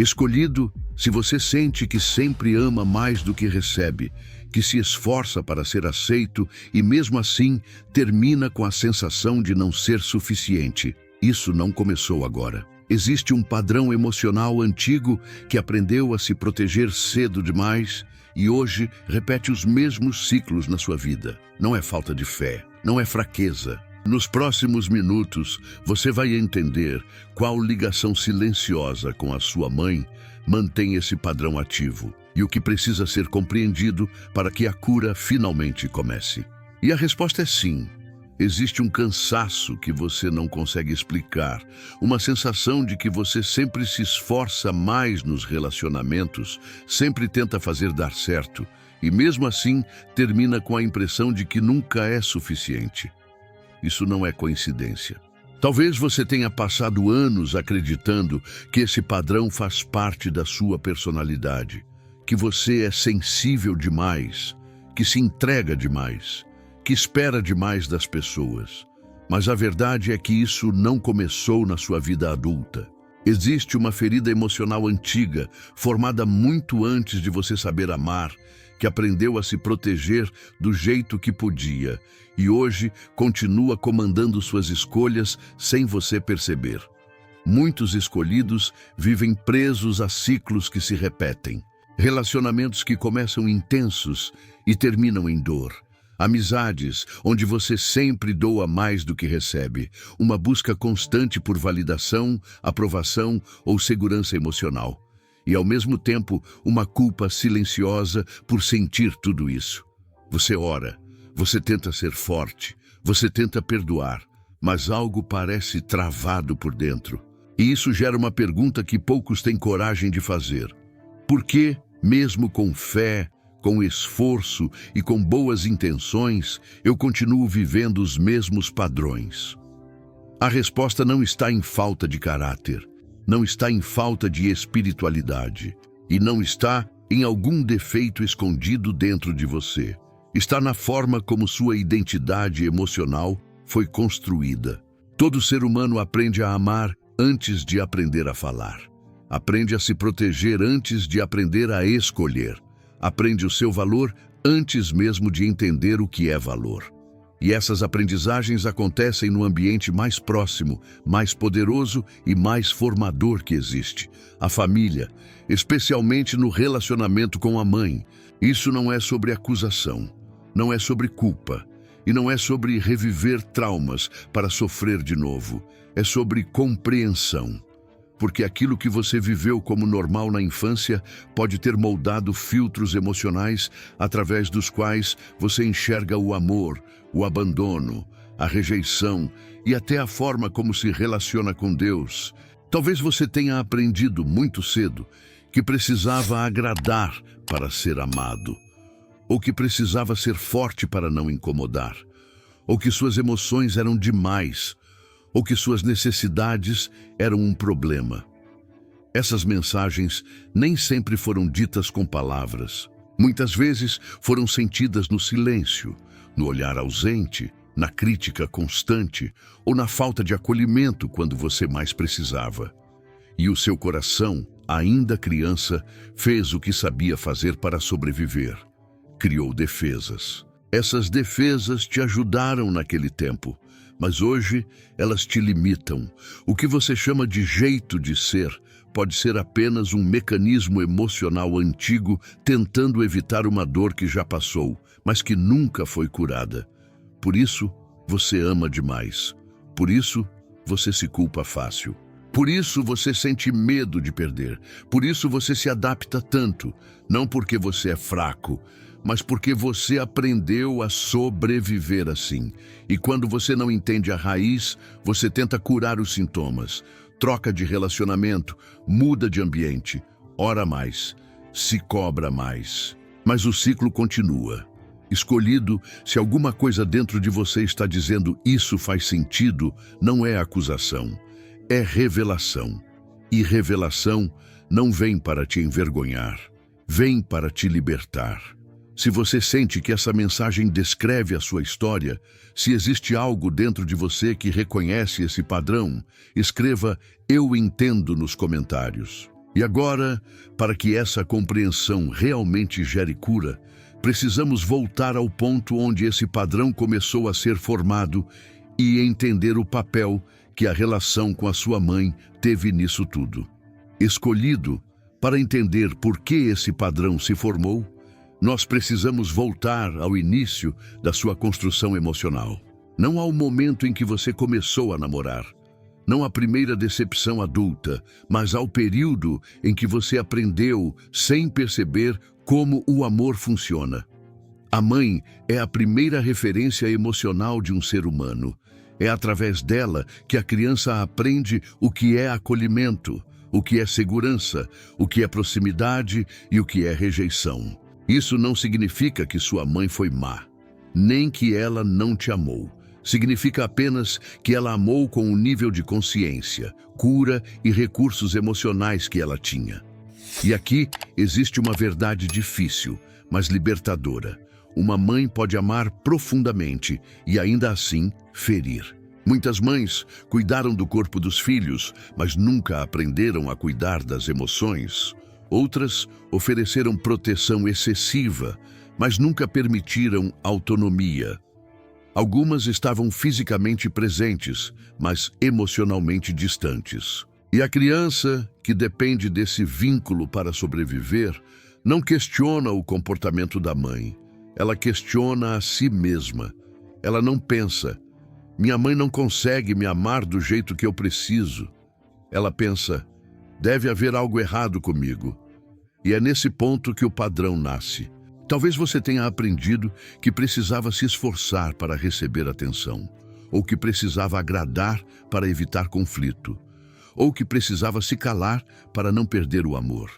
Escolhido, se você sente que sempre ama mais do que recebe, que se esforça para ser aceito e mesmo assim termina com a sensação de não ser suficiente. Isso não começou agora. Existe um padrão emocional antigo que aprendeu a se proteger cedo demais e hoje repete os mesmos ciclos na sua vida. Não é falta de fé, não é fraqueza. Nos próximos minutos, você vai entender qual ligação silenciosa com a sua mãe mantém esse padrão ativo e o que precisa ser compreendido para que a cura finalmente comece. E a resposta é sim. Existe um cansaço que você não consegue explicar, uma sensação de que você sempre se esforça mais nos relacionamentos, sempre tenta fazer dar certo e mesmo assim termina com a impressão de que nunca é suficiente. Isso não é coincidência. Talvez você tenha passado anos acreditando que esse padrão faz parte da sua personalidade, que você é sensível demais, que se entrega demais, que espera demais das pessoas. Mas a verdade é que isso não começou na sua vida adulta. Existe uma ferida emocional antiga, formada muito antes de você saber amar, que aprendeu a se proteger do jeito que podia e hoje continua comandando suas escolhas sem você perceber. Muitos escolhidos vivem presos a ciclos que se repetem, relacionamentos que começam intensos e terminam em dor. Amizades onde você sempre doa mais do que recebe, uma busca constante por validação, aprovação ou segurança emocional. E, ao mesmo tempo, uma culpa silenciosa por sentir tudo isso. Você ora, você tenta ser forte, você tenta perdoar, mas algo parece travado por dentro. E isso gera uma pergunta que poucos têm coragem de fazer. Por que, mesmo com fé, com esforço e com boas intenções, eu continuo vivendo os mesmos padrões? A resposta não está em falta de caráter. Não está em falta de espiritualidade e não está em algum defeito escondido dentro de você. Está na forma como sua identidade emocional foi construída. Todo ser humano aprende a amar antes de aprender a falar. Aprende a se proteger antes de aprender a escolher. Aprende o seu valor antes mesmo de entender o que é valor. E essas aprendizagens acontecem no ambiente mais próximo, mais poderoso e mais formador que existe, a família, especialmente no relacionamento com a mãe. Isso não é sobre acusação, não é sobre culpa, e não é sobre reviver traumas para sofrer de novo. É sobre compreensão. Porque aquilo que você viveu como normal na infância pode ter moldado filtros emocionais através dos quais você enxerga o amor, o abandono, a rejeição e até a forma como se relaciona com Deus. Talvez você tenha aprendido muito cedo que precisava agradar para ser amado, ou que precisava ser forte para não incomodar, ou que suas emoções eram demais, ou que suas necessidades eram um problema. Essas mensagens nem sempre foram ditas com palavras. Muitas vezes foram sentidas no silêncio, no olhar ausente, na crítica constante ou na falta de acolhimento quando você mais precisava. E o seu coração, ainda criança, fez o que sabia fazer para sobreviver. Criou defesas. Essas defesas te ajudaram naquele tempo, mas hoje elas te limitam. O que você chama de jeito de ser pode ser apenas um mecanismo emocional antigo tentando evitar uma dor que já passou, mas que nunca foi curada. Por isso, você ama demais. Por isso, você se culpa fácil. Por isso, você sente medo de perder. Por isso, você se adapta tanto, não porque você é fraco, mas porque você aprendeu a sobreviver assim. E quando você não entende a raiz, você tenta curar os sintomas. Troca de relacionamento, muda de ambiente, ora mais, se cobra mais. Mas o ciclo continua. Escolhido, se alguma coisa dentro de você está dizendo isso faz sentido, não é acusação, é revelação. E revelação não vem para te envergonhar, vem para te libertar. Se você sente que essa mensagem descreve a sua história, se existe algo dentro de você que reconhece esse padrão, escreva "Eu entendo" nos comentários. E agora, para que essa compreensão realmente gere cura, precisamos voltar ao ponto onde esse padrão começou a ser formado e entender o papel que a relação com a sua mãe teve nisso tudo. Escolhido, para entender por que esse padrão se formou, nós precisamos voltar ao início da sua construção emocional. Não ao momento em que você começou a namorar, não à primeira decepção adulta, mas ao período em que você aprendeu, sem perceber, como o amor funciona. A mãe é a primeira referência emocional de um ser humano. É através dela que a criança aprende o que é acolhimento, o que é segurança, o que é proximidade e o que é rejeição. Isso não significa que sua mãe foi má, nem que ela não te amou. Significa apenas que ela amou com o nível de consciência, cura e recursos emocionais que ela tinha. E aqui existe uma verdade difícil, mas libertadora. Uma mãe pode amar profundamente e ainda assim ferir. Muitas mães cuidaram do corpo dos filhos, mas nunca aprenderam a cuidar das emoções. Outras ofereceram proteção excessiva, mas nunca permitiram autonomia. Algumas estavam fisicamente presentes, mas emocionalmente distantes. E a criança, que depende desse vínculo para sobreviver, não questiona o comportamento da mãe. Ela questiona a si mesma. Ela não pensa: minha mãe não consegue me amar do jeito que eu preciso. Ela pensa: deve haver algo errado comigo. E é nesse ponto que o padrão nasce. Talvez você tenha aprendido que precisava se esforçar para receber atenção, ou que precisava agradar para evitar conflito, ou que precisava se calar para não perder o amor.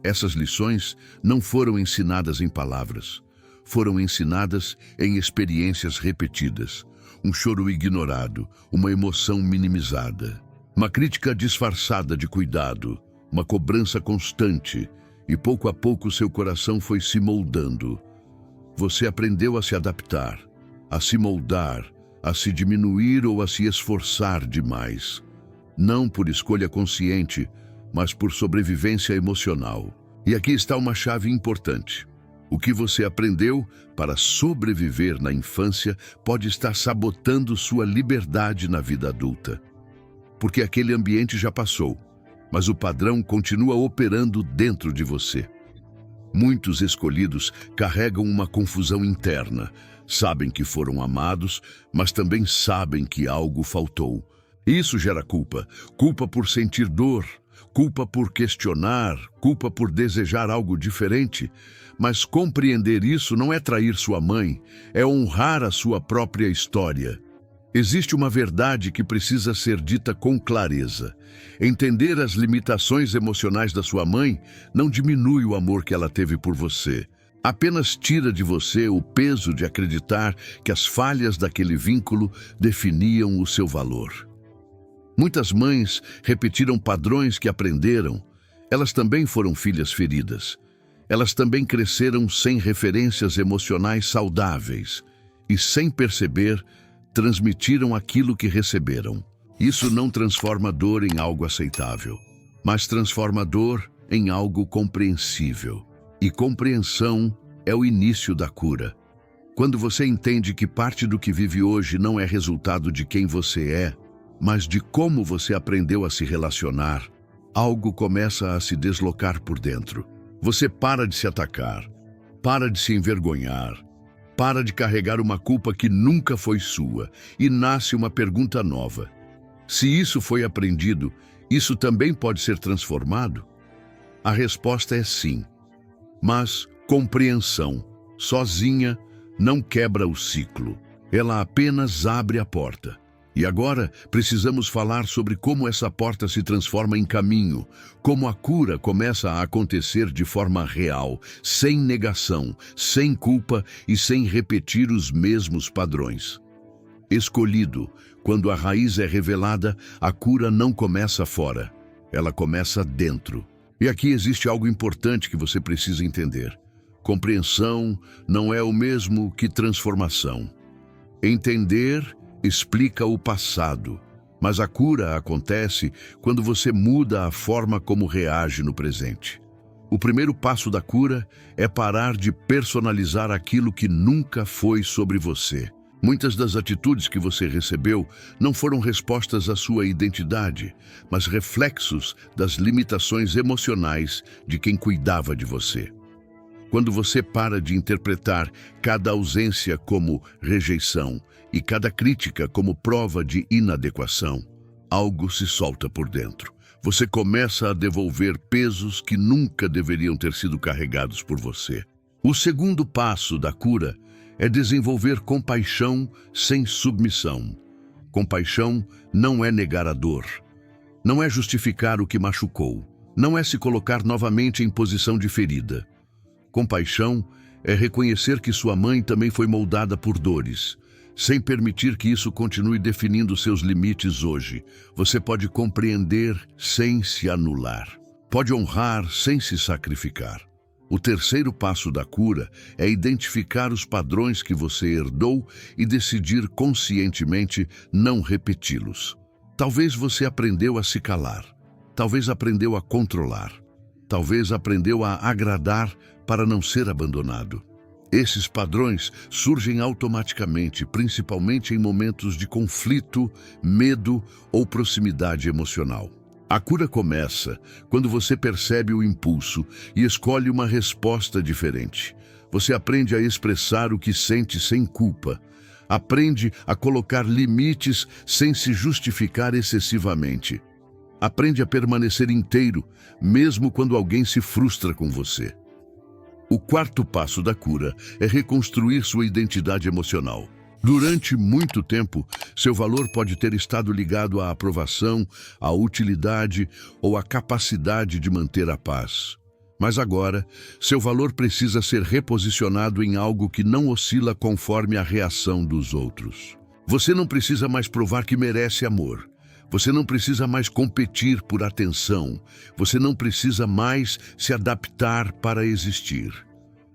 Essas lições não foram ensinadas em palavras, foram ensinadas em experiências repetidas, um choro ignorado, uma emoção minimizada, uma crítica disfarçada de cuidado, uma cobrança constante, e pouco a pouco seu coração foi se moldando. Você aprendeu a se adaptar, a se moldar, a se diminuir ou a se esforçar demais. Não por escolha consciente, mas por sobrevivência emocional. E aqui está uma chave importante. O que você aprendeu para sobreviver na infância pode estar sabotando sua liberdade na vida adulta. Porque aquele ambiente já passou, mas o padrão continua operando dentro de você. Muitos escolhidos carregam uma confusão interna. Sabem que foram amados, mas também sabem que algo faltou. Isso gera culpa. Culpa por sentir dor, culpa por questionar, culpa por desejar algo diferente. Mas compreender isso não é trair sua mãe, é honrar a sua própria história. Existe uma verdade que precisa ser dita com clareza. Entender as limitações emocionais da sua mãe não diminui o amor que ela teve por você. Apenas tira de você o peso de acreditar que as falhas daquele vínculo definiam o seu valor. Muitas mães repetiram padrões que aprenderam. Elas também foram filhas feridas. Elas também cresceram sem referências emocionais saudáveis e, sem perceber, transmitiram aquilo que receberam. Isso não transforma dor em algo aceitável, mas transforma dor em algo compreensível. E compreensão é o início da cura. Quando você entende que parte do que vive hoje não é resultado de quem você é, mas de como você aprendeu a se relacionar, algo começa a se deslocar por dentro. Você para de se atacar, para de se envergonhar, para de carregar uma culpa que nunca foi sua e nasce uma pergunta nova. Se isso foi aprendido, isso também pode ser transformado? A resposta é sim. Mas compreensão, sozinha, não quebra o ciclo. Ela apenas abre a porta. E agora precisamos falar sobre como essa porta se transforma em caminho, como a cura começa a acontecer de forma real, sem negação, sem culpa e sem repetir os mesmos padrões. Escolhido, quando a raiz é revelada, a cura não começa fora, ela começa dentro. E aqui existe algo importante que você precisa entender. Compreensão não é o mesmo que transformação. Entender explica o passado, Mas a cura acontece quando você muda a forma como reage no presente. O primeiro passo da cura é parar de personalizar aquilo que nunca foi sobre você. Muitas das atitudes que você recebeu não foram respostas à sua identidade, mas reflexos das limitações emocionais de quem cuidava de você. Quando você para de interpretar cada ausência como rejeição e cada crítica como prova de inadequação, algo se solta por dentro. Você começa a devolver pesos que nunca deveriam ter sido carregados por você. O segundo passo da cura é desenvolver compaixão sem submissão. Compaixão não é negar a dor, não é justificar o que machucou, não é se colocar novamente em posição de ferida. Compaixão é reconhecer que sua mãe também foi moldada por dores. Sem permitir que isso continue definindo seus limites hoje, você pode compreender sem se anular. Pode honrar sem se sacrificar. O terceiro passo da cura é identificar os padrões que você herdou e decidir conscientemente não repeti-los. Talvez você aprendeu a se calar. Talvez aprendeu a controlar. Talvez aprendeu a agradar para não ser abandonado. Esses padrões surgem automaticamente, principalmente em momentos de conflito, medo ou proximidade emocional. A cura começa quando você percebe o impulso e escolhe uma resposta diferente. Você aprende a expressar o que sente sem culpa. Aprende a colocar limites sem se justificar excessivamente. Aprende a permanecer inteiro, mesmo quando alguém se frustra com você. O quarto passo da cura é reconstruir sua identidade emocional. Durante muito tempo, seu valor pode ter estado ligado à aprovação, à utilidade ou à capacidade de manter a paz. Mas agora, seu valor precisa ser reposicionado em algo que não oscila conforme a reação dos outros. Você não precisa mais provar que merece amor. Você não precisa mais competir por atenção. Você não precisa mais se adaptar para existir.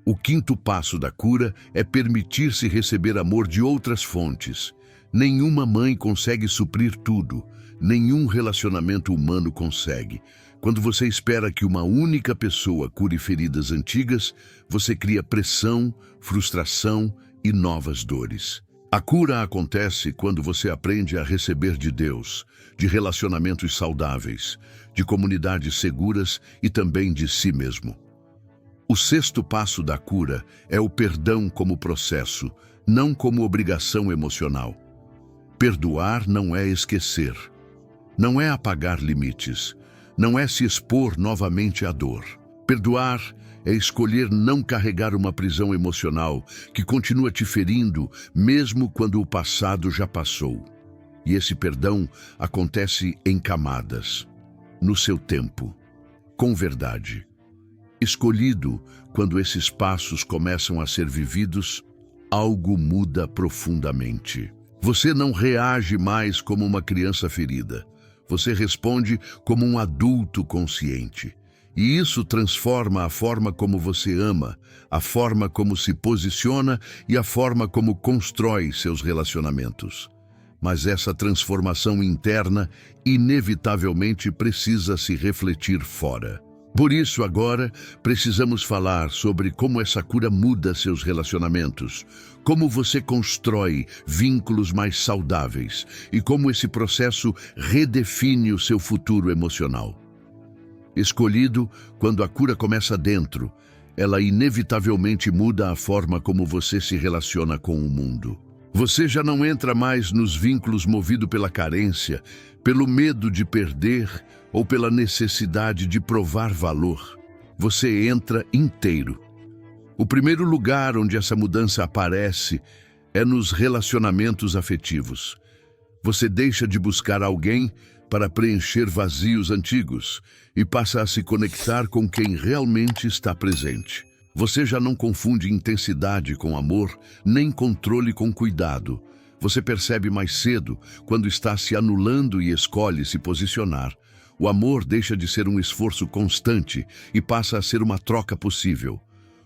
O quinto passo da cura é permitir-se receber amor de outras fontes. Nenhuma mãe consegue suprir tudo. Nenhum relacionamento humano consegue. Quando você espera que uma única pessoa cure feridas antigas, você cria pressão, frustração e novas dores. A cura acontece quando você aprende a receber de Deus, de relacionamentos saudáveis, de comunidades seguras e também de si mesmo. O sexto passo da cura é o perdão como processo, não como obrigação emocional. Perdoar não é esquecer, não é apagar limites, não é se expor novamente à dor. Perdoar é escolher não carregar uma prisão emocional que continua te ferindo, mesmo quando o passado já passou. E esse perdão acontece em camadas, no seu tempo, com verdade. Escolhido, quando esses passos começam a ser vividos, algo muda profundamente. Você não reage mais como uma criança ferida. Você responde como um adulto consciente. E isso transforma a forma como você ama, a forma como se posiciona e a forma como constrói seus relacionamentos. Mas essa transformação interna inevitavelmente precisa se refletir fora. Por isso, agora, precisamos falar sobre como essa cura muda seus relacionamentos, como você constrói vínculos mais saudáveis e como esse processo redefine o seu futuro emocional. Escolhido, quando a cura começa dentro, ela inevitavelmente muda a forma como você se relaciona com o mundo. Você já não entra mais nos vínculos movido pela carência, pelo medo de perder ou pela necessidade de provar valor. Você entra inteiro. O primeiro lugar onde essa mudança aparece é nos relacionamentos afetivos. Você deixa de buscar alguém para preencher vazios antigos e passa a se conectar com quem realmente está presente. Você já não confunde intensidade com amor, nem controle com cuidado. Você percebe mais cedo quando está se anulando e escolhe se posicionar. O amor deixa de ser um esforço constante e passa a ser uma troca possível.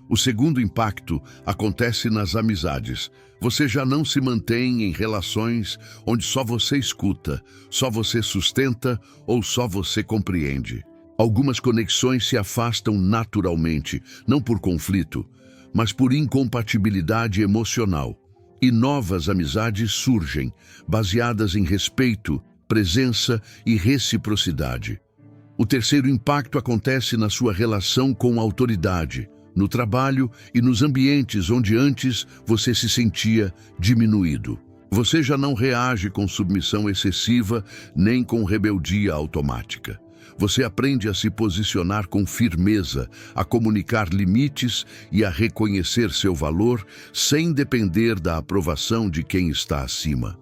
O segundo impacto acontece nas amizades. Você já não se mantém em relações onde só você escuta, só você sustenta ou só você compreende. Algumas conexões se afastam naturalmente, não por conflito, mas por incompatibilidade emocional. E novas amizades surgem, baseadas em respeito, presença e reciprocidade. O terceiro impacto acontece na sua relação com a autoridade, no trabalho e nos ambientes onde antes você se sentia diminuído. Você já não reage com submissão excessiva nem com rebeldia automática. Você aprende a se posicionar com firmeza, a comunicar limites e a reconhecer seu valor sem depender da aprovação de quem está acima.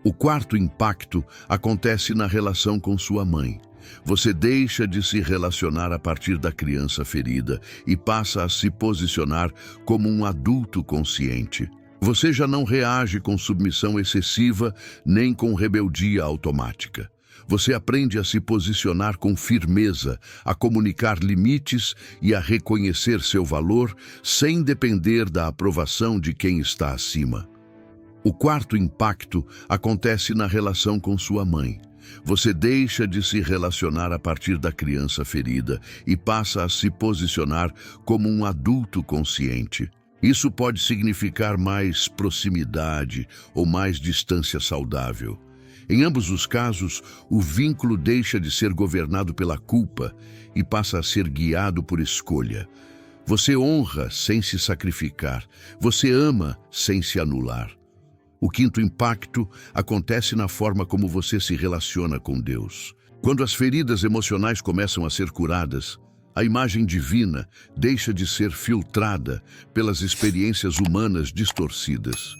O quarto impacto acontece na relação com sua mãe. Você deixa de se relacionar a partir da criança ferida e passa a se posicionar como um adulto consciente. Você já não reage com submissão excessiva nem com rebeldia automática. Você aprende a se posicionar com firmeza, a comunicar limites e a reconhecer seu valor sem depender da aprovação de quem está acima. O quarto impacto acontece na relação com sua mãe. Você deixa de se relacionar a partir da criança ferida e passa a se posicionar como um adulto consciente. Isso pode significar mais proximidade ou mais distância saudável. Em ambos os casos, o vínculo deixa de ser governado pela culpa e passa a ser guiado por escolha. Você honra sem se sacrificar. Você ama sem se anular. O quinto impacto acontece na forma como você se relaciona com Deus. Quando as feridas emocionais começam a ser curadas, a imagem divina deixa de ser filtrada pelas experiências humanas distorcidas.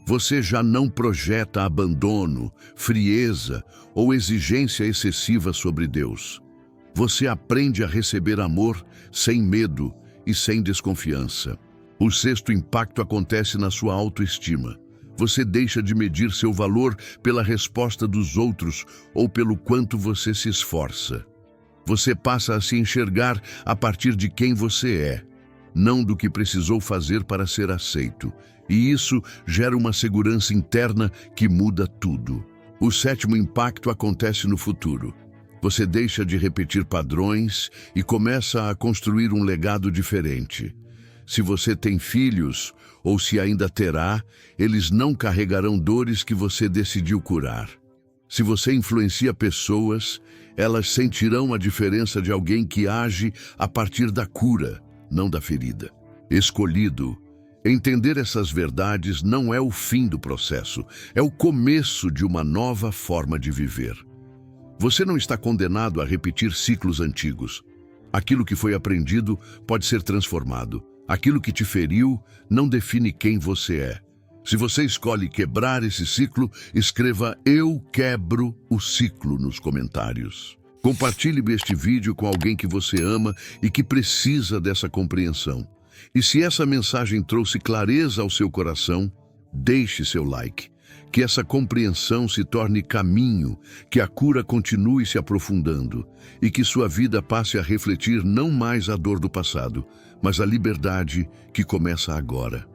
Você já não projeta abandono, frieza ou exigência excessiva sobre Deus. Você aprende a receber amor sem medo e sem desconfiança. O sexto impacto acontece na sua autoestima. Você deixa de medir seu valor pela resposta dos outros ou pelo quanto você se esforça. Você passa a se enxergar a partir de quem você é, não do que precisou fazer para ser aceito. E isso gera uma segurança interna que muda tudo. O sétimo impacto acontece no futuro. Você deixa de repetir padrões e começa a construir um legado diferente. Se você tem filhos, ou se ainda terá, eles não carregarão dores que você decidiu curar. Se você influencia pessoas, elas sentirão a diferença de alguém que age a partir da cura, não da ferida. Escolhido, entender essas verdades não é o fim do processo, é o começo de uma nova forma de viver. Você não está condenado a repetir ciclos antigos. Aquilo que foi aprendido pode ser transformado. Aquilo que te feriu não define quem você é. Se você escolhe quebrar esse ciclo, escreva "Eu quebro o ciclo" nos comentários. Compartilhe este vídeo com alguém que você ama e que precisa dessa compreensão. E se essa mensagem trouxe clareza ao seu coração, deixe seu like. Que essa compreensão se torne caminho, que a cura continue se aprofundando e que sua vida passe a refletir não mais a dor do passado, mas a liberdade que começa agora.